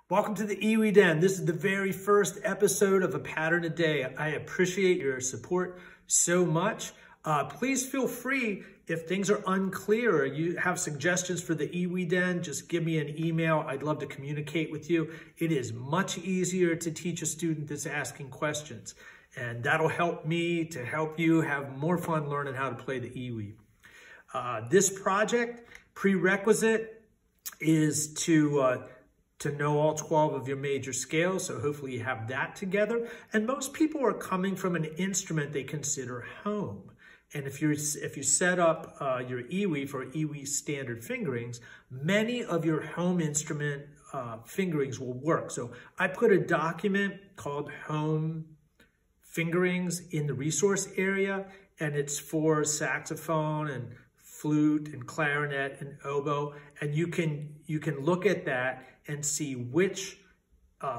Welcome to the EWI Den. This is the very first episode of A Pattern a Day. I appreciate your support so much. Please feel free, if things are unclear or you have suggestions for the EWI Den, just give me an email. I'd love to communicate with you. It is much easier to teach a student that's asking questions, and that'll help me to help you have more fun learning how to play the EWI. This project, prerequisite, is to know all 12 of your major scales, so hopefully you have that together. And most people are coming from an instrument they consider home. And if you set up your EWI for EWI standard fingerings, many of your home instrument fingerings will work. So I put a document called Home Fingerings in the resource area, and it's for saxophone and flute and clarinet and oboe, and you can look at that and see which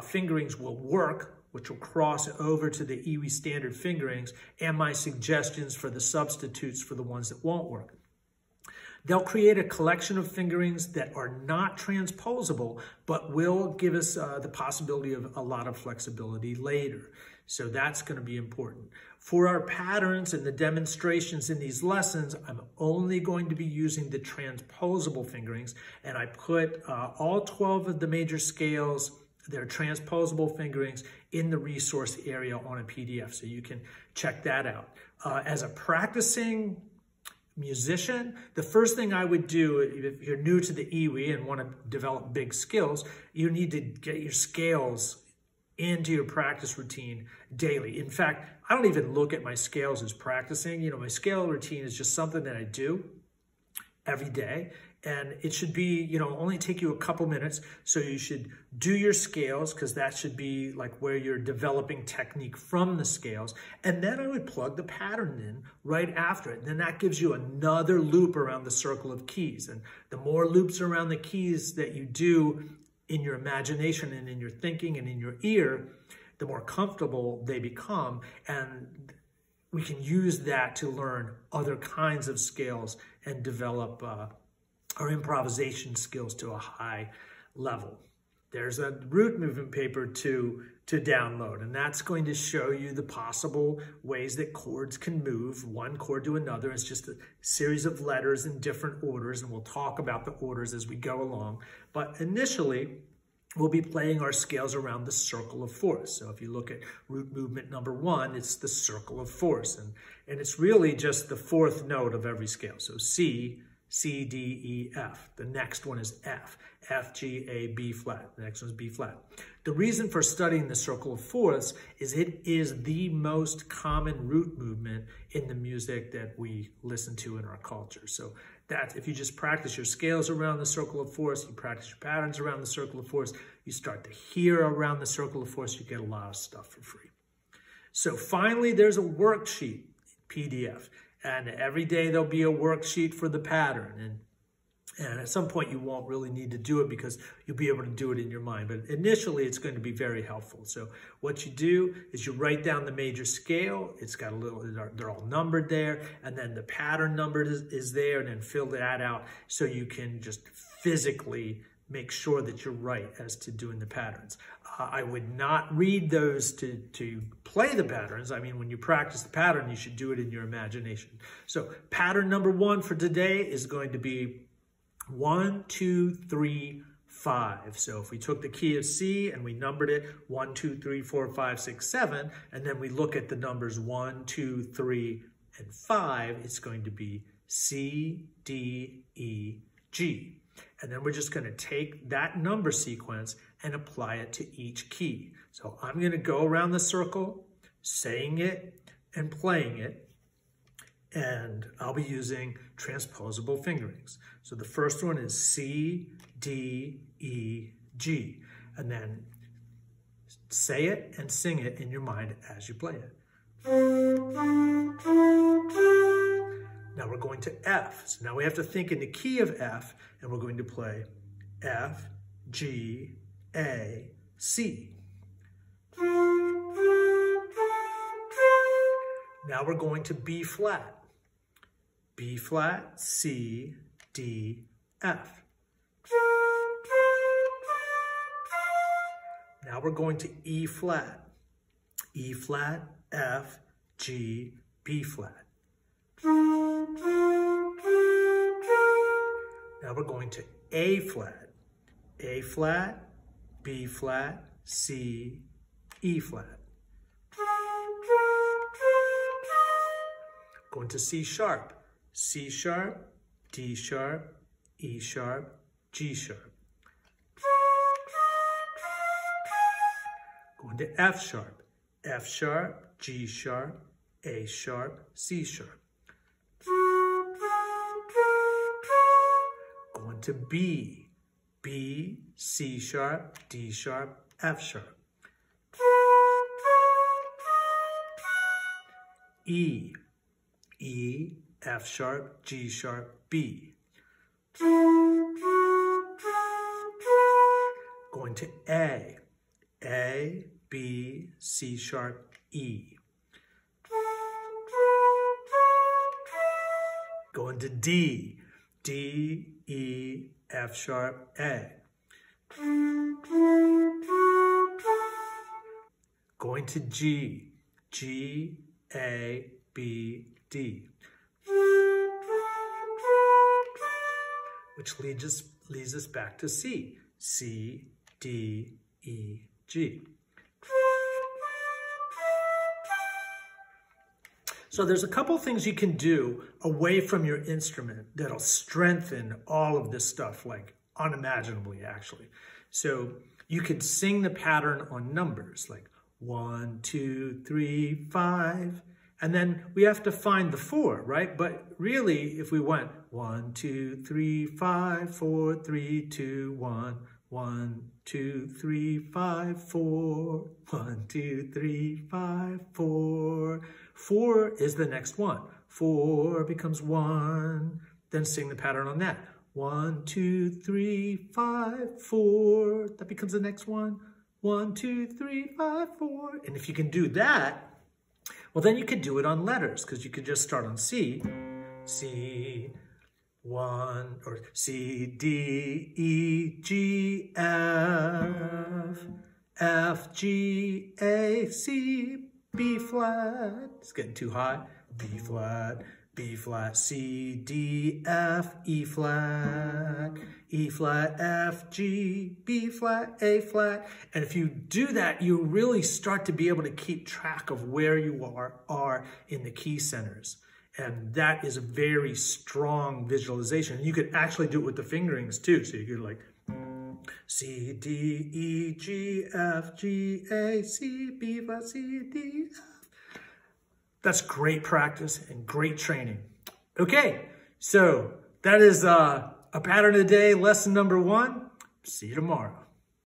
fingerings will work, which will cross over to the EWI standard fingerings, and my suggestions for the substitutes for the ones that won't work. They'll create a collection of fingerings that are not transposable, but will give us the possibility of a lot of flexibility later. So that's going to be important. For our patterns and the demonstrations in these lessons, I'm only going to be using the transposable fingerings, and I put all 12 of the major scales, their transposable fingerings, in the resource area on a PDF, so you can check that out. As a practicing musician, the first thing I would do, if you're new to the EWI and want to develop big skills, you need to get your scales into your practice routine daily. In fact, I don't even look at my scales as practicing. My scale routine is just something that I do every day, and it should be, only take you a couple minutes. So you should do your scales, because that should be like where you're developing technique from the scales. And then I would plug the pattern in right after it. And then that gives you another loop around the circle of keys. And the more loops around the keys that you do in your imagination and in your thinking and in your ear, the more comfortable they become. And we can use that to learn other kinds of scales and develop our improvisation skills to a high level. There's a root movement paper to download, and that's going to show you the possible ways that chords can move one chord to another. It's just a series of letters in different orders, and we'll talk about the orders as we go along. But initially, we'll be playing our scales around the circle of force. So if you look at root movement number 1, it's the circle of force, and it's really just the fourth note of every scale. So C, C, D, E, F. The next one is F. F, G, A, B flat. The next one is B flat. The reason for studying the circle of force is it is the most common root movement in the music that we listen to in our culture. So that if you just practice your scales around the circle of force, you practice your patterns around the circle of force, you start to hear around the circle of force, you get a lot of stuff for free. So finally, there's a worksheet PDF. And every day there'll be a worksheet for the pattern. And at some point you won't really need to do it because you'll be able to do it in your mind. But initially it's going to be very helpful. So what you do is you write down the major scale. It's got a little, they're all numbered there. And then the pattern number is there, and then fill that out so you can just physically make sure that you're right as to doing the patterns. I would not read those to play the patterns. I mean, when you practice the pattern, you should do it in your imagination. So pattern number 1 for today is going to be 1, 2, 3, 5. So if we took the key of C and we numbered it 1, 2, 3, 4, 5, 6, 7, and then we look at the numbers 1, 2, 3, and 5, it's going to be C, D, E, G. And then we're just going to take that number sequence and apply it to each key. So I'm going to go around the circle, saying it and playing it, and I'll be using transposable fingerings. So the first one is C, D, E, G. And then say it and sing it in your mind as you play it. Now we're going to F. So now we have to think in the key of F, and we're going to play F, G, A, C. Now we're going to B flat. B flat, C, D, F. Now we're going to E flat. E flat, F, G, B flat. Now we're going to A flat. A flat, B flat, C, E flat. Going to C sharp. C sharp, D sharp, E sharp, G sharp. Going to F sharp. F sharp, G sharp, A sharp, C sharp. Going to B. B, C sharp, D sharp, F sharp. E. E, F sharp, G sharp, B. Going to A. A, B, C sharp, E. Going to D. D, E, F sharp, A. Going to G. G, A, B, D. Which leads us back to C. C, D, E, G. So there's a couple things you can do away from your instrument that'll strengthen all of this stuff, like unimaginably, actually. So you could sing the pattern on numbers, like 1, 2, 3, 5. And then we have to find the 4, right? But really, if we went 1, 2, 3, 5, 4, 3, 2, 1, 1, 2, 3, 5, 4, 1, 2, 3, 5, 4. 4 is the next one. 4 becomes 1. Then sing the pattern on that. 1, 2, 3, 5, 4. That becomes the next one. 1, 2, 3, 5, 4. And if you can do that, well, then you could do it on letters, because you could just start on C. C, 1, or C, D, E, G, F, F, G, A, C, B flat. It's getting too high. B flat, B flat, C, D, F, E flat, F, G, B flat, A flat. And if you do that, you really start to be able to keep track of where you are in the key centers. And that is a very strong visualization. And you could actually do it with the fingerings too. So you could like C, D, E, G, F, G, A, C, B flat, C, D, F. That's great practice and great training. Okay, so that is a pattern of the day, lesson number 1. See you tomorrow.